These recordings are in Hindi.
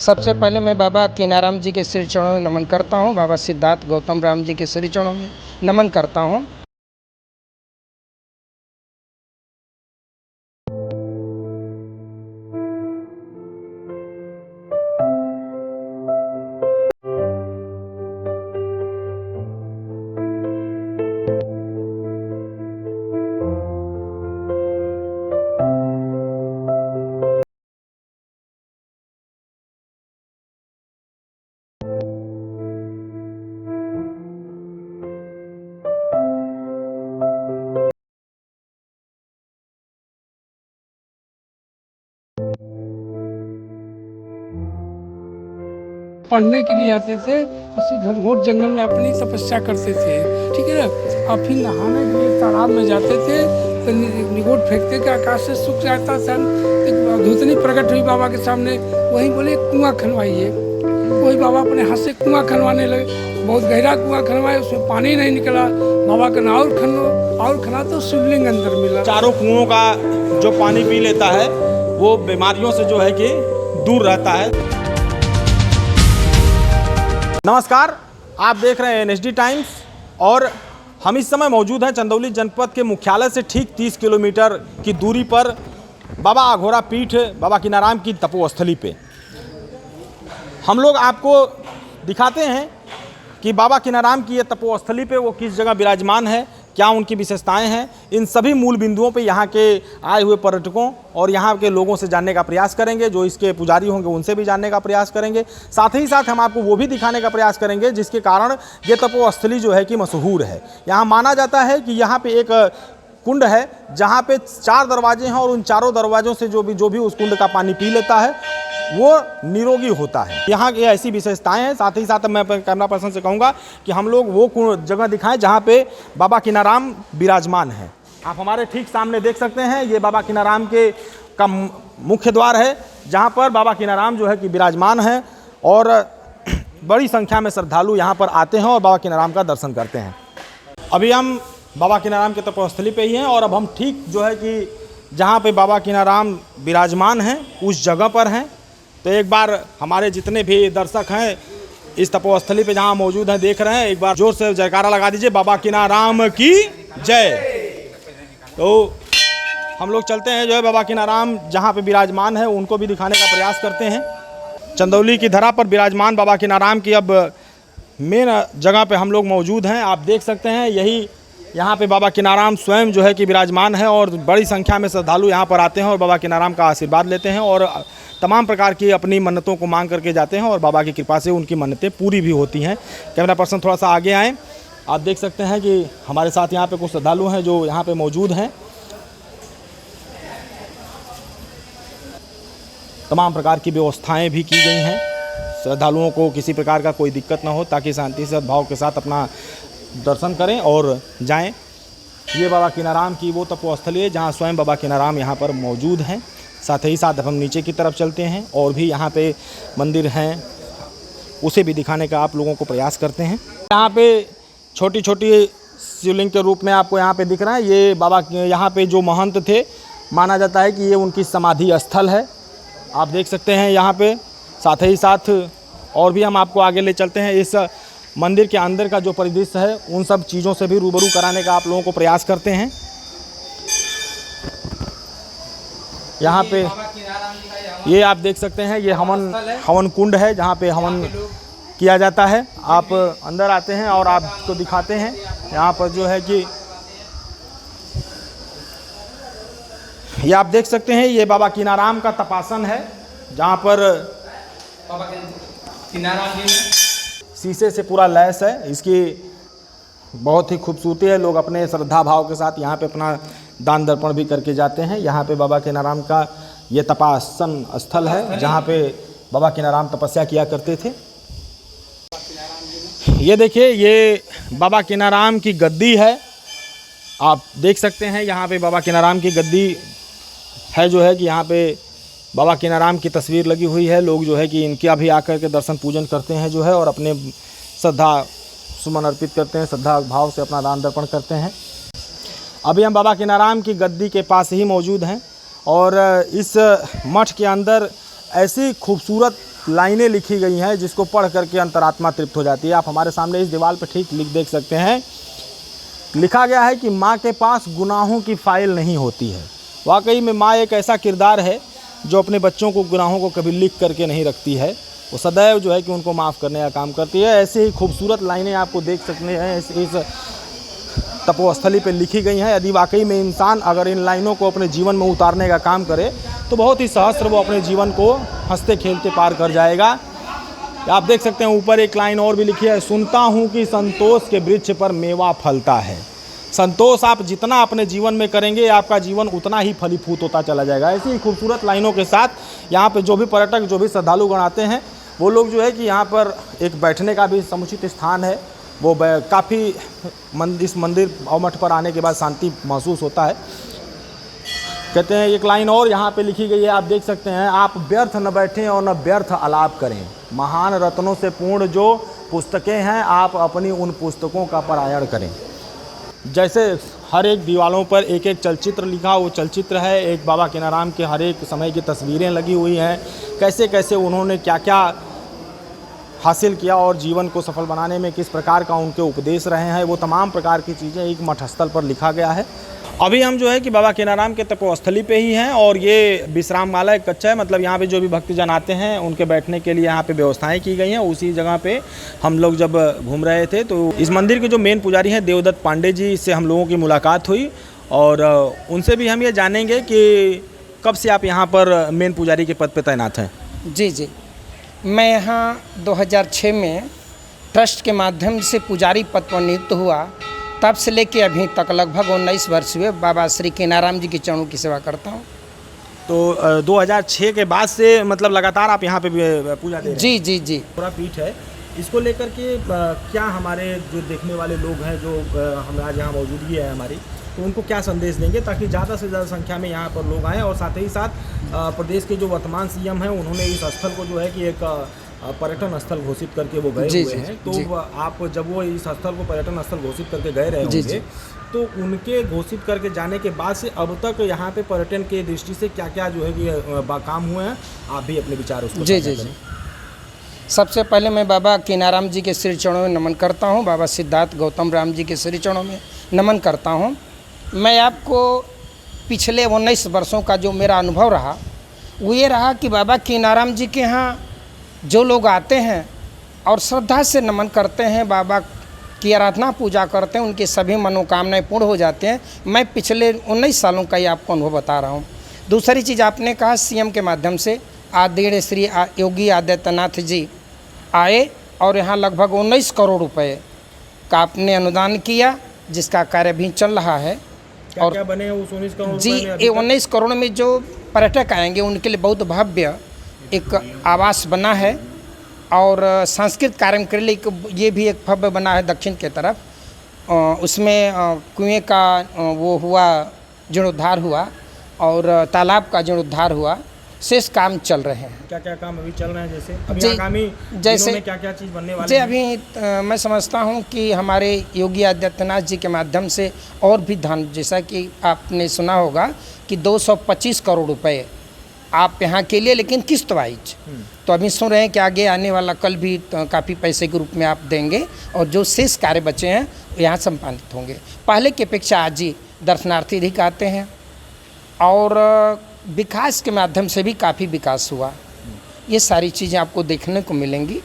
सबसे पहले मैं बाबा कीनाराम जी के श्री चरणों में नमन करता हूँ। बाबा सिद्धार्थ गौतम राम जी के श्री चरणों में नमन करता हूँ। पढ़ने के लिए आते थे, उसी घनघोर जंगल में अपनी तपस्या करते थे, ठीक है ना। और फिर नहाने के लिए तालाब में जाते थे तो निगोट फेंकते कि आकाश से सूख जाता था। एक धूतनी प्रकट हुई बाबा के सामने, वहीं बोले कुआं खनवाइए। वही बाबा अपने हाथ से कुआं खनवाने लगे। बहुत गहरा कुआं खनवाए, उसमें पानी नहीं निकला। बाबा का ना और खनो, और खना तो शिवलिंग अंदर मिला। चारों कुओं का जो पानी पी लेता है वो बीमारियों से जो है कि दूर रहता है। नमस्कार, आप देख रहे हैं NSD टाइम्स और हम इस समय मौजूद हैं चंदौली जनपद के मुख्यालय से ठीक 30 किलोमीटर की दूरी पर बाबा अघोरा पीठ बाबा कीनाराम की तपोस्थली पे। हम लोग आपको दिखाते हैं कि बाबा कीनाराम की ये तपोस्थली पे वो किस जगह विराजमान है, क्या उनकी विशेषताएं हैं। इन सभी मूल बिंदुओं पे यहाँ के आए हुए पर्यटकों और यहाँ के लोगों से जानने का प्रयास करेंगे। जो इसके पुजारी होंगे उनसे भी जानने का प्रयास करेंगे। साथ ही साथ हम आपको वो भी दिखाने का प्रयास करेंगे जिसके कारण ये तपोस्थली जो है कि मशहूर है। यहाँ माना जाता है कि यहाँ पे एक कुंड है जहाँ पे 4 दरवाजे हैं और उन चारों दरवाज़ों से जो भी उस कुंड का पानी पी लेता है वो निरोगी होता है। यहाँ की ऐसी विशेषताएं हैं। साथ ही साथ मैं कैमरा पर्सन से कहूँगा कि हम लोग वो जगह दिखाएं जहाँ पे बाबा कीनाराम विराजमान है। आप हमारे ठीक सामने देख सकते हैं, ये बाबा कीनाराम का मुख्य द्वार है जहाँ पर बाबा कीनाराम जो है कि विराजमान है और बड़ी संख्या में श्रद्धालु यहाँ पर आते हैं और बाबा कीनाराम का दर्शन करते हैं। अभी हम बाबा कीनाराम की तपोस्थली पे ही हैं और अब हम ठीक जो है कि जहाँ पे बाबा कीनाराम विराजमान हैं उस जगह पर हैं। तो एक बार हमारे जितने भी दर्शक हैं इस तपोस्थली पे जहाँ मौजूद हैं देख रहे हैं, एक बार जोर से जयकारा लगा दीजिए, बाबा कीनाराम की जय। तो हम लोग चलते हैं जो है बाबा कीनाराम जहाँ पे विराजमान है उनको भी दिखाने का प्रयास करते हैं। चंदौली की धरा पर विराजमान बाबा कीनाराम की अब मेन जगह पे हम लोग मौजूद हैं। आप देख सकते हैं यही यहाँ पे बाबा कीनाराम स्वयं जो है कि विराजमान है और बड़ी संख्या में श्रद्धालु यहाँ पर आते हैं और बाबा कीनाराम का आशीर्वाद लेते हैं और तमाम प्रकार की अपनी मन्नतों को मांग करके जाते हैं और बाबा की कृपा से उनकी मन्नतें पूरी भी होती हैं। कैमरा पर्सन थोड़ा सा आगे आएँ। आप देख सकते हैं कि हमारे साथ यहाँ पे कुछ श्रद्धालु हैं जो यहाँ पे मौजूद हैं। तमाम प्रकार की व्यवस्थाएं भी की गई हैं, श्रद्धालुओं को किसी प्रकार का कोई दिक्कत ना हो ताकि शांति से भाव के साथ अपना दर्शन करें और जाएं। ये बाबा कीनाराम की वो तपोस्थली है जहाँ स्वयं बाबा कीनाराम यहाँ पर मौजूद हैं। साथ ही साथ हम नीचे की तरफ चलते हैं और भी यहाँ पे मंदिर हैं उसे भी दिखाने का आप लोगों को प्रयास करते हैं। यहाँ पे छोटी छोटी शिवलिंग के रूप में आपको यहाँ पे दिख रहा है। ये बाबा यहाँ पे जो महंत थे माना जाता है कि ये उनकी समाधि स्थल है। आप देख सकते हैं यहाँ पे। साथ ही साथ और भी हम आपको आगे ले चलते हैं। इस मंदिर के अंदर का जो परिदृश्य है उन सब चीज़ों से भी रूबरू कराने का आप लोगों को प्रयास करते हैं। यहाँ पे ये आप देख सकते हैं ये हवन कुंड है जहाँ पे हवन किया जाता है। आप अंदर आते हैं और आपको दिखाते हैं यहाँ पर जो है कि ये आप देख सकते हैं ये बाबा कीनाराम का तपासन है जहाँ पर बाबा कीनाराम जी शीशे से पूरा लैस है। इसकी बहुत ही खूबसूरती है। लोग अपने श्रद्धा भाव के साथ यहाँ पे अपना दान दर्पण भी करके जाते हैं। यहाँ पे बाबा कीनाराम का ये तपासन स्थल है जहाँ पे बाबा कीनाराम तपस्या किया करते थे। ये देखिए ये बाबा कीनाराम की गद्दी है। आप देख सकते हैं यहाँ पे बाबा कीनाराम की गद्दी है जो है कि यहाँ पे बाबा कीनाराम की तस्वीर लगी हुई है। लोग जो है कि इनके अभी आकर के दर्शन पूजन करते हैं जो है और अपने श्रद्धा सुमन अर्पित करते हैं, श्रद्धा भाव से अपना दान दर्पण करते हैं। अभी हम बाबा कीनाराम की गद्दी के पास ही मौजूद हैं और इस मठ के अंदर ऐसी खूबसूरत लाइनें लिखी गई हैं जिसको पढ़ करके अंतरात्मा तृप्त हो जाती है। आप हमारे सामने इस दीवार पर ठीक देख सकते हैं, लिखा गया है कि माँ के पास गुनाहों की फाइल नहीं होती है। वाकई में माँ एक ऐसा किरदार है जो अपने बच्चों को गुनाहों को कभी लिख करके नहीं रखती है, वो सदैव जो है कि उनको माफ़ करने का काम करती है। ऐसे ही खूबसूरत लाइनें आपको देख सकते हैं इस तपोस्थली पे लिखी गई हैं। यदि वाकई में इंसान अगर इन लाइनों को अपने जीवन में उतारने का काम करे तो बहुत ही सहस्त्र वो अपने जीवन को हंसते खेलते पार कर जाएगा। आप देख सकते हैं ऊपर एक लाइन और भी लिखी है, सुनता हूँ कि संतोष के वृक्ष पर मेवा फलता है। संतोष आप जितना अपने जीवन में करेंगे आपका जीवन उतना ही फलीभूत होता चला जाएगा। ऐसी ही खूबसूरत लाइनों के साथ यहाँ पे जो भी पर्यटक जो भी श्रद्धालुगण आते हैं वो लोग जो है कि यहाँ पर एक बैठने का भी समुचित स्थान है। वो काफ़ी इस मंदिर अवमठ पर आने के बाद शांति महसूस होता है। कहते हैं एक लाइन और यहाँ पे लिखी गई है, आप देख सकते हैं, आप व्यर्थ न बैठें और न व्यर्थ आलाप करें। महान रत्नों से पूर्ण जो पुस्तकें हैं आप अपनी उन पुस्तकों का पारायण करें। जैसे हर एक दीवारों पर एक एक चलचित्र लिखा, वो चलचित्र है एक बाबा कीनाराम के हर एक समय की तस्वीरें लगी हुई हैं, कैसे कैसे उन्होंने क्या क्या हासिल किया और जीवन को सफल बनाने में किस प्रकार का उनके उपदेश रहे हैं, वो तमाम प्रकार की चीज़ें एक मठस्थल पर लिखा गया है। अभी हम जो है कि बाबा कीनाराम के तपोस्थली पे ही हैं और ये विश्रामशाला एक कच्चा है, मतलब यहाँ पे जो भी भक्तजन आते हैं उनके बैठने के लिए यहाँ पे व्यवस्थाएं की गई हैं। उसी जगह पे हम लोग जब घूम रहे थे तो इस मंदिर के जो मेन पुजारी हैं देवदत्त पांडे जी से हम लोगों की मुलाकात हुई और उनसे भी हम ये जानेंगे कि कब से आप यहाँ पर मेन पुजारी के पद पर तैनात हैं। जी, मैं यहाँ 2006 में ट्रस्ट के माध्यम से पुजारी पद पर नियुक्त हुआ, तब से लेके अभी तक लगभग 19 वर्ष हुए बाबा श्री कीनाराम जी के चरणों की सेवा करता हूँ। तो 2006 के बाद से मतलब लगातार आप यहाँ पे पूजा दे रहे हैं? जी। पूरा पीठ है, इसको लेकर के क्या हमारे जो देखने वाले लोग हैं जो हम आज यहाँ मौजूदगी है हमारी, तो उनको क्या संदेश देंगे ताकि ज़्यादा से ज़्यादा संख्या में यहाँ पर लोग आएँ। और साथ ही साथ प्रदेश के जो वर्तमान सीएम हैं उन्होंने इस स्थल को जो है कि एक पर्यटन स्थल घोषित करके वो गए हुए हैं। तो आप जब वो इस स्थल को पर्यटन स्थल घोषित करके गए रहे होंगे तो उनके घोषित करके जाने के बाद से अब तक यहाँ पे पर्यटन के दृष्टि से क्या क्या जो है कि काम हुए हैं, आप भी अपने विचार उसको जी। सबसे पहले मैं बाबा कीनाराम जी के श्री चरणों में नमन करता हूँ, बाबा सिद्धार्थ गौतम राम जी के श्री चरणों में नमन करता हूँ। मैं आपको पिछले 19 वर्षों का जो मेरा अनुभव रहा वो ये रहा कि बाबा कीनाराम जी के यहाँ जो लोग आते हैं और श्रद्धा से नमन करते हैं, बाबा की आराधना पूजा करते हैं, उनकी सभी मनोकामनाएं पूर्ण हो जाते हैं। मैं पिछले 19 सालों का ही आपको अनुभव बता रहा हूँ। दूसरी चीज़ आपने कहा सीएम के माध्यम से आदरणीय श्री योगी आदित्यनाथ जी आए और यहाँ लगभग 19 करोड़ रुपए का आपने अनुदान किया, जिसका कार्य भी चल रहा है। और क्या बने उस 19 करोड़ जी, ये 19 करोड़ में जो पर्यटक आएंगे उनके लिए बहुत भव्य एक आवास बना है और सांस्कृतिक कार्यक्रम के लिए ये भी एक भव्य बना है दक्षिण के तरफ। उसमें कुएं का वो हुआ जीर्णोद्धार हुआ और तालाब का जीर्णोद्धार हुआ, शेष काम चल रहे हैं। क्या क्या काम अभी चल रहे हैं जैसे आगामी दिनों में क्या क्या चीज़ बनने वाली है? अभी मैं समझता हूं कि हमारे योगी आदित्यनाथ जी के माध्यम से और भी धन, जैसा कि आपने सुना होगा कि 225 करोड़ रुपए आप यहाँ के लिए, लेकिन किस्त वाइज। तो अभी सुन रहे हैं कि आगे आने वाला कल भी काफ़ी पैसे के रूप में आप देंगे और जो शेष कार्य बचे हैं यहाँ संपादित होंगे। पहले की अपेक्षा आज ही दर्शनार्थी अधिक आते हैं और विकास के माध्यम से भी काफ़ी विकास हुआ। ये सारी चीज़ें आपको देखने को मिलेंगी।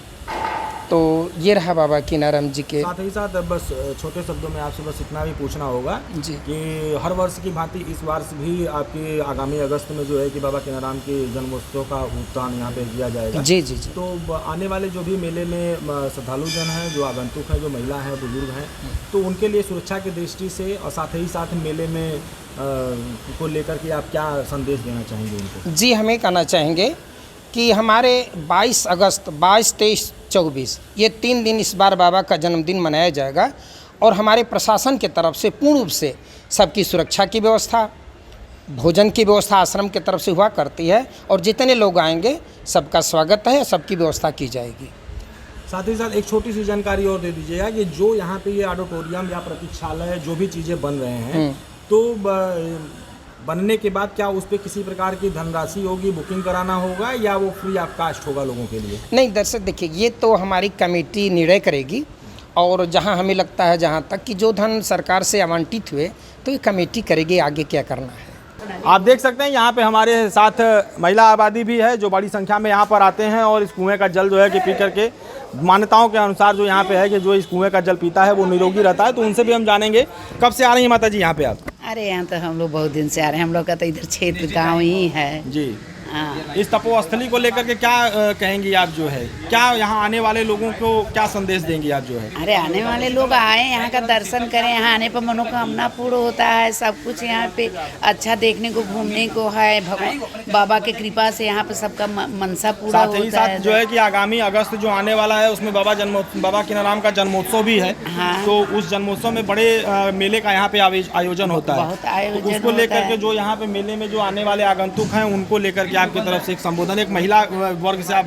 तो ये रहा बाबा कीनाराम जी के। साथ ही साथ बस छोटे शब्दों में आपसे बस इतना भी पूछना होगा जी कि हर वर्ष की भांति इस वर्ष भी आपके आगामी अगस्त में जो है कि बाबा कीनाराम के जन्मोत्सव का भुगतान यहाँ पे किया जाएगा। जी। तो आने वाले जो भी मेले में श्रद्धालु जन हैं, जो आगंतुक हैं, जो महिला हैं, बुजुर्ग हैं, तो उनके लिए सुरक्षा की दृष्टि से और साथ ही साथ मेले में को लेकर के आप क्या संदेश देना चाहेंगे उनको? जी, हम ये कहना चाहेंगे कि हमारे 22 अगस्त 22, 23, 24 ये 3 दिन इस बार बाबा का जन्मदिन मनाया जाएगा और हमारे प्रशासन की तरफ से पूर्ण रूप से सबकी सुरक्षा की व्यवस्था, भोजन की व्यवस्था आश्रम की तरफ से हुआ करती है और जितने लोग आएंगे सबका स्वागत है, सबकी व्यवस्था की जाएगी। साथ ही साथ एक छोटी सी जानकारी और दे दीजिएगा कि जो यहाँ पे ये ऑडिटोरियम या प्रतीक्षालय जो भी चीज़ें बन रहे हैं तो बनने के बाद क्या उस पर किसी प्रकार की धनराशि होगी, बुकिंग कराना होगा, या वो फ्री ऑफ कास्ट होगा लोगों के लिए? नहीं दर्शक देखिए, ये तो हमारी कमेटी निर्णय करेगी, और जहां हमें लगता है जहां तक कि जो धन सरकार से आवंटित हुए तो ये कमेटी करेगी आगे क्या करना है। आप देख सकते हैं यहाँ पे हमारे साथ महिला आबादी भी है जो बड़ी संख्या में यहाँ पर आते हैं और इस कुएं का जल जो है कि पी करके, मान्यताओं के अनुसार जो यहाँ पे है कि जो इस कुएं का जल पीता है वो निरोगी रहता है। तो उनसे भी हम जानेंगे। कब से आ रही हैं माता जी यहाँ पे आप? अरे यहाँ तो हम लोग बहुत दिन से आ रहे हैं। हम लोग का तो इधर क्षेत्र गांव ही है जी। हाँ। इस तपोस्थली को लेकर के क्या कहेंगी आप, जो है क्या यहाँ आने वाले लोगों को क्या संदेश देंगी आप जो है? अरे आने वाले लोग आए, यहाँ का दर्शन करें। यहाँ आने पर मनोकामना पूर्ण होता है। सब कुछ यहाँ पे अच्छा देखने को, घूमने को है। भगवान बाबा के कृपा से यहाँ पे सबका मनसा पूरा साथ ही होता है। साथ जो है कि आगामी अगस्त जो आने वाला है उसमें बाबा कीनाराम का जन्मोत्सव भी है। हाँ। तो उस जन्मोत्सव में बड़े मेले का यहाँ पे आयोजन होता है। बहुत आयोजन तो उसको लेकर होता के है। जो यहाँ पे मेले में जो आने वाले आगंतुक हैं उनको लेकर के आपकी तरफ से एक संबोधन, एक महिला वर्ग से आप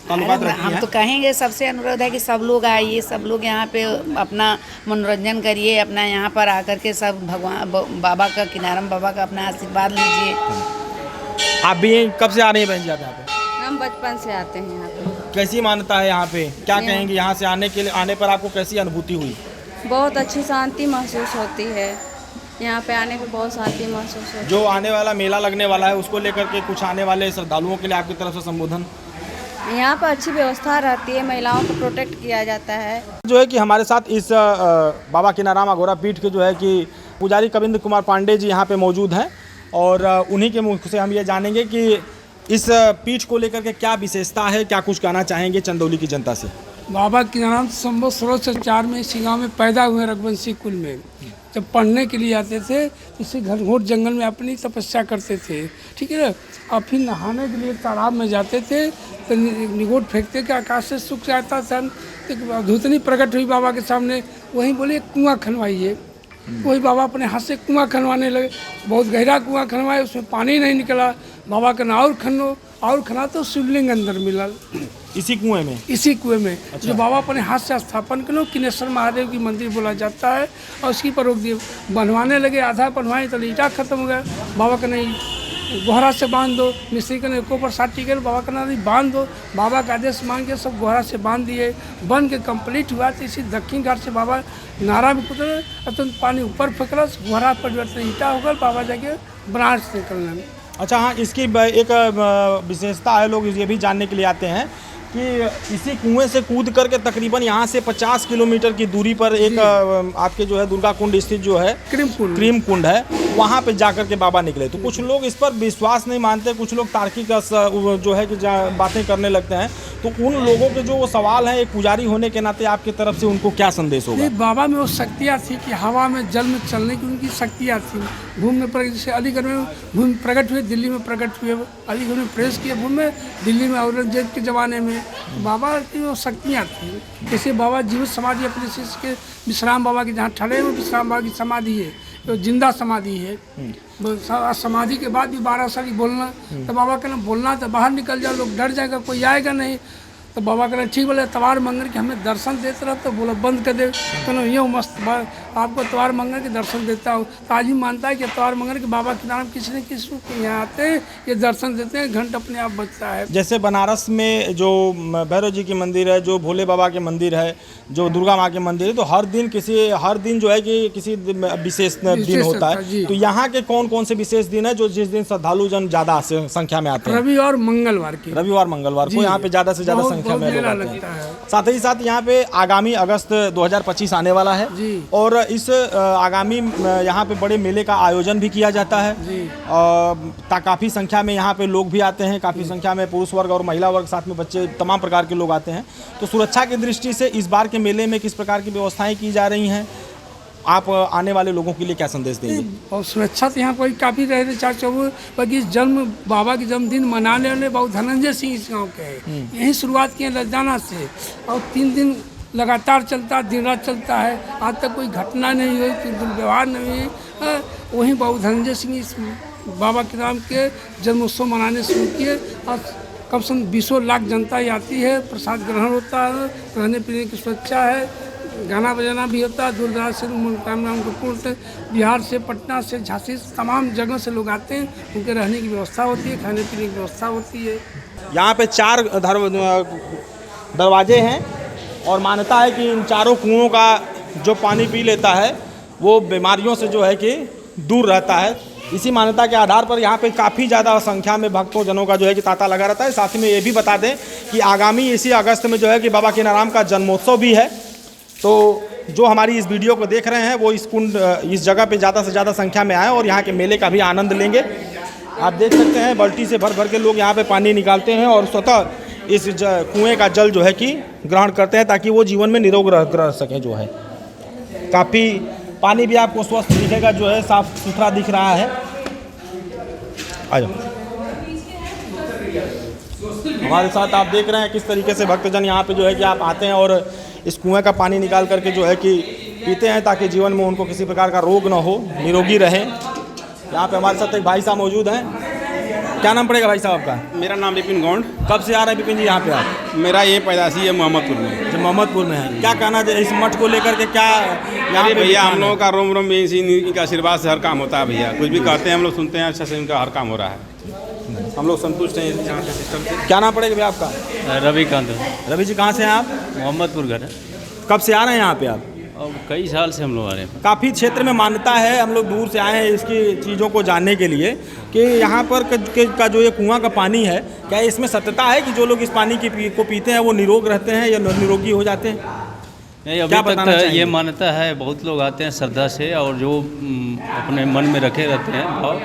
ताल्लुकात रखी हम हैं। तो कहेंगे, सबसे अनुरोध है कि सब लोग आइए, सब लोग यहाँ पे अपना मनोरंजन करिए, अपना यहाँ पर आकर के सब भगवान बाबा का, कीनाराम बाबा का अपना आशीर्वाद लीजिए। आप भी कब से आ रही हैं बहन जी आप यहाँ पे? हम बचपन से आते हैं यहाँ पे। कैसी मान्यता है यहाँ पे, क्या कहेंगे यहाँ से आने पर आपको कैसी अनुभूति हुई? बहुत अच्छी शांति महसूस होती है। यहाँ पे आने पर बहुत शांति महसूस होती है। जो आने वाला मेला लगने वाला है उसको लेकर के कुछ आने वाले श्रद्धालुओं के लिए आपकी तरफ से संबोधन? यहाँ पर अच्छी व्यवस्था रहती है, महिलाओं को प्रोटेक्ट किया जाता है। जो है कि हमारे साथ इस बाबा कीनाराम अघोरा पीठ के जो है कि पुजारी कविंद्र कुमार पांडे जी यहाँ पे मौजूद हैं, और उन्हीं के मुख से हम ये जानेंगे कि इस पीठ को लेकर के क्या विशेषता है, क्या कुछ कहना चाहेंगे चंदौली की जनता से? बाबा कीनाराम संवत 1604 में इसी गाँव में पैदा हुए, रघुवंशी कुल में। जब पढ़ने के लिए आते थे इसी घनघोर जंगल में अपनी तपस्या करते थे, ठीक है ना। और फिर नहाने के लिए तालाब में जाते थे तो निगोट फेंकते कि आकाश से सूख जाता था। एक धूतनी प्रकट हुई बाबा के सामने, वहीं बोले कुआं खनवाइए। वही बाबा अपने हाथ से कुआं खनवाने लगे। बहुत गहरा कुआं खनवाए, उसमें पानी नहीं निकला। बाबा का ना और खना तो शिवलिंग अंदर मिला इसी कुएं में। इसी कुएं में। जो बाबा अपने हाथ से स्थापन करो, किनेश्वर महादेव की मंदिर बोला जाता है, और उसकी पर रोक दिए। बनवाने लगे, आधा बनवाए तो ईटा खत्म हो गया। बाबा का नहीं, गोहरा से बांध दो। मिस्त्री का एको पर 60 गए, बाबा का नहीं बांध दो। बाबा का आदेश मांग के सब गोहरा से बांध दिए। बन के कंप्लीट हुआ तो इसी दक्षिण घाट से बाबा नारा में उतरे, अतुंत पानी ऊपर फेंकला, गोहरा परिवर्तन ईटा होगा। बाबा जाके बनारस निकलने में। अच्छा हाँ, इसकी एक विशेषता है, लोग ये भी जानने के लिए आते हैं कि इसी कुएं से कूद करके तकरीबन यहाँ से 50 किलोमीटर की दूरी पर एक आपके जो है दुर्गा कुंड स्थित जो है क्रीम कुंड है, वहाँ पे जाकर के बाबा निकले। तो कुछ लोग इस पर विश्वास नहीं मानते, कुछ लोग तार्किक जो है कि बातें करने लगते हैं। तो उन लोगों के जो वो सवाल है, एक पुजारी होने के नाते आपकी तरफ से उनको क्या संदेश होगा? बाबा में वो शक्तियाँ थी कि हवा में, जल में चलने की उनकी शक्तियाँ थी। भूमि में प्रकट, जैसे अलीगढ़ में भूमि प्रकट हुए, दिल्ली में प्रकट हुए। अलीगढ़ में प्रेस किए भूमि में, दिल्ली में औरंगजेब के ज़माने में। बाबा की वो शक्तियाँ थी। जैसे बाबा जीवित समाधि अपने शिष्य के विश्राम बाबा के जहाँ ठहरे हुए, विश्राम बाबा की समाधि है, तो जिंदा समाधि है। समाधि के बाद भी 12 साल बोलना, तो बाबा कहना बोलना तो बाहर निकल जाओ, लोग डर जाएगा, कोई आएगा नहीं। तो बाबा कहना ठीक बोले, तवार मंगल के हमें दर्शन देते रहो। तो बोला बंद कर दे। कहना ये मस्त आपको तवार मंगल के दर्शन देता हूँ। तो आज ही मानता है कि तवार मंगल के बाबा के नाम किसी न किसी को यहाँ आते हैं, ये दर्शन देते हैं, घंट अपने आप बचता है। जैसे बनारस में जो भैरव जी की मंदिर है, जो भोले बाबा के मंदिर है, जो दुर्गा माँ के मंदिर है, तो हर दिन जो है कि किसी विशेष दिन होता है। तो यहाँ के कौन कौन से विशेष दिन है जो जिस दिन श्रद्धालु जन ज्यादा संख्या में आते हैं? रविवार मंगलवार को यहाँ पे ज्यादा से ज्यादा संख्या में लोग आते हैं। साथ ही साथ यहाँ पे आगामी अगस्त 2025 आने वाला है, और इस आगामी यहाँ पे बड़े मेले का आयोजन भी किया जाता है। काफ़ी संख्या में यहाँ पे लोग भी आते हैं, काफ़ी संख्या में पुरुष वर्ग और महिला वर्ग, साथ में बच्चे, तमाम प्रकार के लोग आते हैं। तो सुरक्षा की दृष्टि से इस बार के मेले में किस प्रकार की व्यवस्थाएं की जा रही हैं, आप आने वाले लोगों के लिए क्या संदेश देंगे? और सुरक्षा तो यहाँ कोई काफ़ी रहे थे, 4 बाकी बाबा के जन्मदिन मनाने वाले बाबू धनंजय सिंह इस गाँव के हैं। यही शुरुआत किए लज्जाना से, और 3 दिन लगातार चलता है, दिन रात चलता है। आज तक कोई घटना नहीं हुई, कोई दुर्व्यवहार नहीं हुई। वहीं बाबू धनंजय सिंह इस बाबा के नाम के जन्मोत्सव मनाने शुरू किए, और कम से कम 20 लाख जनता ही आती है। प्रसाद ग्रहण होता है, रहने पीने की सुरक्षा है, गाना बजाना भी होता है। दूर दराज से मनोकामना उनको पूर्ण से, बिहार से, पटना से, झांसी से, तमाम जगह से लोग आते हैं। उनके रहने की व्यवस्था होती है, खाने पीने की व्यवस्था होती है। यहाँ पे 4 दरवाजे हैं और मान्यता है कि इन चारों कुओं का जो पानी पी लेता है वो बीमारियों से जो है कि दूर रहता है। इसी मान्यता के आधार पर यहाँ पे काफ़ी ज़्यादा संख्या में भक्तों जनों का जो है कि तांता लगा रहता है। साथ ही में ये भी बता दें कि आगामी इसी अगस्त में जो है कि बाबा कीनाराम का जन्मोत्सव भी है। तो जो हमारी इस वीडियो को देख रहे हैं वो इस जगह पे ज़्यादा से ज़्यादा संख्या में आए और यहाँ के मेले का भी आनंद लेंगे। आप देख सकते हैं बाल्टी से भर भर के लोग यहाँ पे पानी निकालते हैं और स्वतः इस कुएँ का जल जो है कि ग्रहण करते हैं ताकि वो जीवन में निरोग रह सकें। जो है काफ़ी पानी भी आपको स्वस्थ दिखेगा, जो है साफ सुथरा दिख रहा है। आ जाओ, हमारे साथ आप देख रहे हैं किस तरीके से भक्तजन यहाँ पे जो है कि आप आते हैं और इस कुएं का पानी निकाल करके जो है कि पीते हैं ताकि जीवन में उनको किसी प्रकार का रोग ना हो, निरोगी रहें। यहाँ पे हमारे साथ एक भाई साहब मौजूद हैं। क्या नाम पड़ेगा भाई साहब आपका? मेरा नाम विपिन गौंड। कब से आ रहे हैं विपिन जी यहाँ पे आप? मेरा ये पैदाशी है मोहम्मदपुर में। जो मोहम्मदपुर में है, क्या कहना है इस मठ को लेकर के? क्या यहाँ पे भैया हम लोगों का रोम रोम इनके आशीर्वाद से हर काम होता है भैया। कुछ भी कहते हैं हम लोग सुनते हैं, अच्छा से इनका हर काम हो रहा है। हम लोग संतुष्ट हैं यहाँ के सिस्टम से। क्या नाम पड़ेगा भैया आपका? रविकांत। रवि जी कहाँ से हैं आप? मोहम्मदपुर घर है। कब से आ रहे हैं यहाँ पे आप? और कई साल से हम लोग आ रहे हैं। काफ़ी क्षेत्र में मान्यता है, हम लोग दूर से आए हैं इसकी चीज़ों को जानने के लिए कि यहाँ पर का जो ये कुआं का पानी है, क्या इसमें सत्यता है कि जो लोग इस पानी को पीते हैं वो निरोग रहते हैं या निरोगी हो जाते हैं? नहीं, अभी तक तो ये मान्यता है। बहुत लोग आते हैं श्रद्धा से और जो अपने मन में रखे रहते हैं भाव,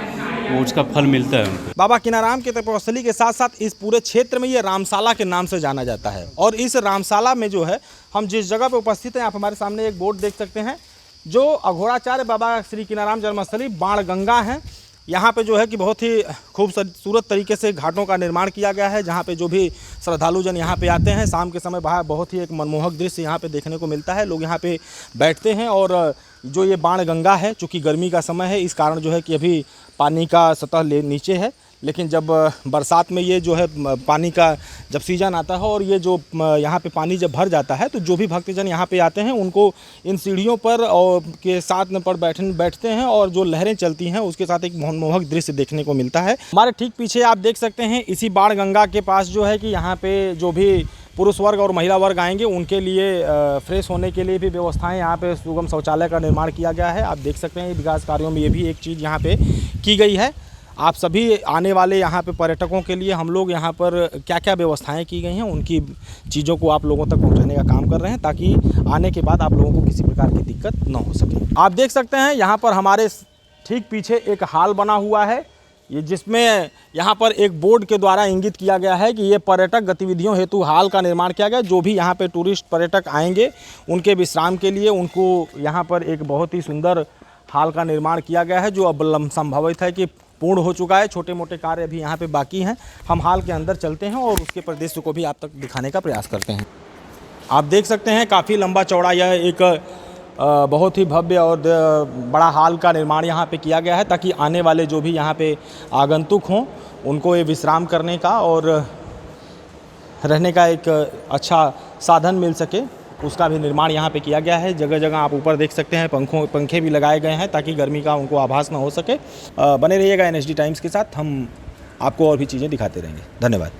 वो उसका फल मिलता है उनको। बाबा कीनाराम के तपस्थली के साथ साथ इस पूरे क्षेत्र में ये रामशाला के नाम से जाना जाता है। और इस रामशाला में जो है हम जिस जगह पे उपस्थित हैं, आप हमारे सामने एक बोर्ड देख सकते हैं जो अघोराचार्य बाबा श्री कीनाराम जन्मस्थली बाणगंगा है। यहाँ पे जो है कि बहुत ही खूबसूरत तरीके से घाटों का निर्माण किया गया है, जहाँ पे जो भी श्रद्धालुजन यहाँ पे आते हैं शाम के समय बाहर बहुत ही एक मनमोहक दृश्य यहाँ पे देखने को मिलता है। लोग यहाँ पे बैठते हैं और जो ये बाणगंगा है, चूँकि गर्मी का समय है इस कारण जो है कि अभी पानी का सतह नीचे है, लेकिन जब बरसात में ये जो है पानी का जब सीजन आता है और ये जो यहाँ पे पानी जब भर जाता है तो जो भी भक्तजन यहाँ पे आते हैं उनको इन सीढ़ियों पर और के साथ में पर बैठते हैं और जो लहरें चलती हैं उसके साथ एक मनमोहक दृश्य देखने को मिलता है। हमारे ठीक पीछे आप देख सकते हैं इसी बाणगंगा के पास जो है कि यहाँ पे जो भी पुरुष वर्ग और महिला वर्ग आएंगे उनके लिए फ्रेश होने के लिए भी व्यवस्थाएं, यहाँ पे सुगम शौचालय का निर्माण किया गया है। आप देख सकते हैं विकास कार्यों में ये भी एक चीज़ यहाँ पे की गई है। आप सभी आने वाले यहाँ पे पर्यटकों के लिए हम लोग यहाँ पर क्या क्या व्यवस्थाएं की गई हैं उनकी चीज़ों को आप लोगों तक पहुँचाने का काम कर रहे हैं ताकि आने के बाद आप लोगों को किसी प्रकार की दिक्कत न हो सके। आप देख सकते हैं यहाँ पर हमारे ठीक पीछे एक हाल बना हुआ है, ये जिसमें यहाँ पर एक बोर्ड के द्वारा इंगित किया गया है कि ये पर्यटक गतिविधियों हेतु हाल का निर्माण किया गया। जो भी यहाँ पे टूरिस्ट पर्यटक आएंगे उनके विश्राम के लिए उनको यहाँ पर एक बहुत ही सुंदर हाल का निर्माण किया गया है, जो अब संभवित है कि पूर्ण हो चुका है। छोटे मोटे कार्य अभी यहाँ पे बाकी हैं। हम हाल के अंदर चलते हैं और उसके परिदृश्य को भी आप तक दिखाने का प्रयास करते हैं। आप देख सकते हैं काफ़ी लंबा चौड़ा यह एक बहुत ही भव्य और बड़ा हाल का निर्माण यहाँ पे किया गया है ताकि आने वाले जो भी यहाँ पे आगंतुक हों उनको ये विश्राम करने का और रहने का एक अच्छा साधन मिल सके, उसका भी निर्माण यहाँ पे किया गया है। जगह जगह आप ऊपर देख सकते हैं पंखे भी लगाए गए हैं ताकि गर्मी का उनको आभास ना हो सके। बने रहिएगा NSD टाइम्स के साथ, हम आपको और भी चीज़ें दिखाते रहेंगे। धन्यवाद।